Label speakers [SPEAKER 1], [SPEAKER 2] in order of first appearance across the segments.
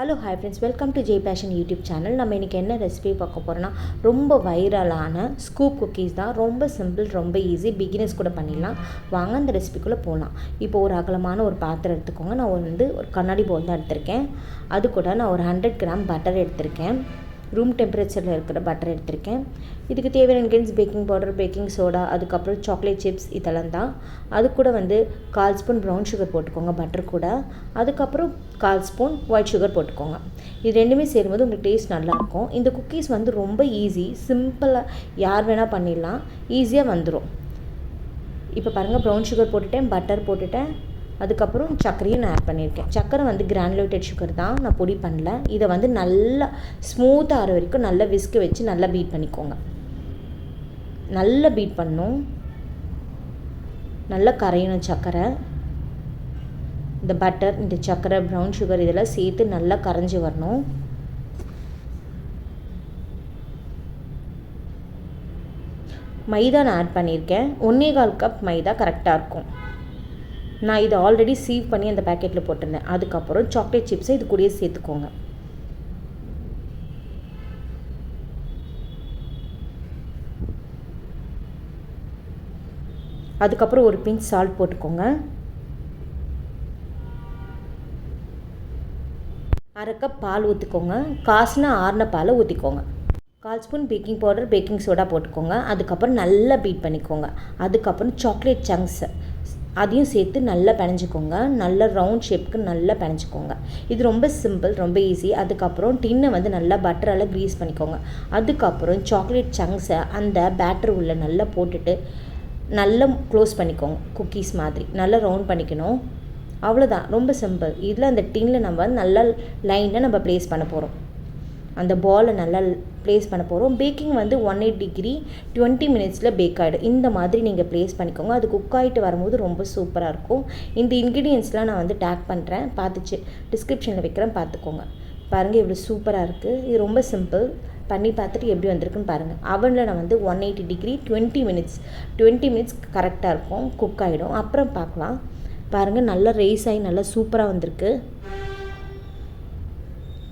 [SPEAKER 1] Hello hi friends, welcome to J passion YouTube channel. நம்ம இன்றைக்கி என்ன ரெசிபி பார்க்க போகிறோன்னா, ரொம்ப வைரலான ஸ்கூப் குக்கீஸ் தான். ரொம்ப சிம்பிள், ரொம்ப ஈஸி, பிகினர்ஸ் கூட பண்ணிடலாம். வாங்க அந்த ரெசிபிக்குள்ளே போகலாம். இப்போ ஒரு அகலமான ஒரு பாத்திரம் எடுத்துக்கோங்க. நான் ஒரு கண்ணாடி பவுல் தான் எடுத்திருக்கேன். அது கூட நான் ஒரு 100 கிராம் பட்டர் எடுத்திருக்கேன். ரூம் டெம்பரேச்சரில் இருக்கிற பட்டர் எடுத்திருக்கேன். இதுக்கு தேவையான ingredients baking powder, baking soda, அதுக்கப்புறம் சாக்லேட் சிப்ஸ், இதெல்லாம் தான். அது கூட 1/4 ஸ்பூன் ப்ரௌன் சுகர் போட்டுக்கோங்க பட்டர் கூட. அதுக்கப்புறம் 1/4 ஸ்பூன் ஒயிட் சுகர் போட்டுக்கோங்க. இது ரெண்டுமே சேரும்போது உங்களுக்கு டேஸ்ட் நல்லாயிருக்கும். இந்த குக்கீஸ் ரொம்ப ஈஸி, சிம்பிளாக யார் வேணால் பண்ணிடலாம், ஈஸியாக வந்துடும். இப்போ பாருங்கள், ப்ரௌன் சுகர் போட்டுட்டேன், பட்டர் போட்டுட்டேன், அதுக்கப்புறம் சர்க்கரையும் நான் ஆட் பண்ணியிருக்கேன். சர்க்கரை கிரானுலேட்டட் சுகர் தான், நான் பொடி பண்ணல. இதை நல்லா ஸ்மூத்தாக ஆகிற வரைக்கும் நல்லா விஸ்க் வச்சு நல்லா பீட் பண்ணிக்கோங்க. நல்லா பீட் பண்ணணும், நல்லா கரையணும் சர்க்கரை. இந்த பட்டர், இந்த சர்க்கரை, ப்ரௌன் சுகர் இதெல்லாம் சேர்த்து நல்லா கரைஞ்சி வரணும். மைதா நான் ஆட் பண்ணியிருக்கேன். 1/4 கப் மைதா கரெக்டாக இருக்கும். நான் இதை ஆல்ரெடி சீவ் பண்ணி அந்த பேக்கெட்டில் போட்டிருந்தேன். அதுக்கப்புறம் சாக்லேட் சிப்ஸை இது கூடயே சேர்த்துக்கோங்க. அதுக்கப்புறம் ஒரு பிஞ்ச் சால்ட் போட்டுக்கோங்க. 1/2 கப் பால் ஊற்றிக்கோங்க. காசுனா ஆறின பாலை ஊற்றிக்கோங்க. 1/4 spoon baking powder, baking soda போட்டுக்கோங்க. அதுக்கப்புறம் நல்லா பீட் பண்ணிக்கோங்க. அதுக்கப்புறம் சாக்லேட் சங்க்ஸ் அதையும் சேர்த்து நல்லா பிணைஞ்சிக்கோங்க. நல்ல ரவுண்ட் ஷேப்புக்கு நல்லா பிணைஞ்சிக்கோங்க. இது ரொம்ப சிம்பிள், ரொம்ப ஈஸி. அதுக்கப்புறம் டின்னை நல்லா பட்டரால் க்ரீஸ் பண்ணிக்கோங்க. அதுக்கப்புறம் சாக்லேட் சங்க்ஸை அந்த பேட்டர் உள்ள நல்லா போட்டுட்டு நல்லா க்ளோஸ் பண்ணிக்கோங்க. குக்கீஸ் மாதிரி நல்லா ரவுண்ட் பண்ணிக்கணும். அவ்வளோதான், ரொம்ப சிம்பிள். இதில் அந்த டின்னில் நம்ம நல்லா லைனாக நம்ம ப்ளேஸ் பண்ண போகிறோம். அந்த பாலை நல்லா ப்ளேஸ் பண்ண போகிறோம். பேக்கிங் 180 டிகிரி 20 மினிட்ஸில் பேக் ஆகிடும். இந்த மாதிரி நீங்கள் ப்ளேஸ் பண்ணிக்கோங்க. அது குக் ஆகிட்டு வரும்போது ரொம்ப சூப்பராக இருக்கும். இந்த இன்க்ரீடியன்ஸ்லாம் நான் டேக் பண்ணுறேன், பார்த்துச்சு டிஸ்கிரிப்ஷனில் வைக்கிறேன், பார்த்துக்கோங்க. பாருங்கள், இவ்வளோ சூப்பராக இருக்குது. இது ரொம்ப சிம்பிள். பண்ணி பார்த்துட்டு எப்படி வந்திருக்குன்னு பாருங்கள். அவனில் நான் 180 டிகிரி 20 மினிட்ஸ் கரெக்டாக இருக்கும், குக் ஆகிடும். அப்புறம் பார்க்கலாம். பாருங்கள், நல்லா ரைஸ் ஆகி நல்லா சூப்பராக வந்திருக்கு.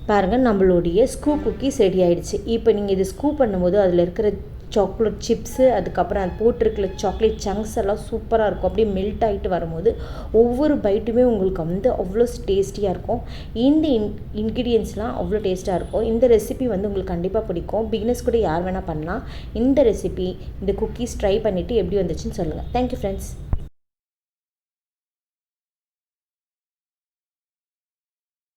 [SPEAKER 1] பாருங்கள், நம்மளுடைய ஸ்கூப் குக்கீஸ் ரெடி ஆகிடுச்சு. இப்போ நீங்கள் இது ஸ்கூப் பண்ணும்போது அதில் இருக்கிற சாக்லேட் சிப்ஸு, அதுக்கப்புறம் அது போட்டிருக்கிற சாக்லேட் சங்க்ஸ் எல்லாம் சூப்பராக இருக்கும். அப்படியே மெல்ட் ஆகிட்டு வரும்போது ஒவ்வொரு பைட்டுமே உங்களுக்கு அவ்வளோ டேஸ்டியாக இருக்கும். இந்த இன்க்ரீடியன்ஸ்லாம் அவ்வளோ டேஸ்ட்டாக இருக்கும். இந்த ரெசிபி உங்களுக்கு கண்டிப்பாக பிடிக்கும். பிகினர்ஸ் கூட யார் வேணால் பண்ணலாம். இந்த ரெசிபி, இந்த குக்கீஸ் ட்ரை பண்ணிவிட்டு எப்படி வந்துச்சுன்னு சொல்லுங்கள். Thank you friends.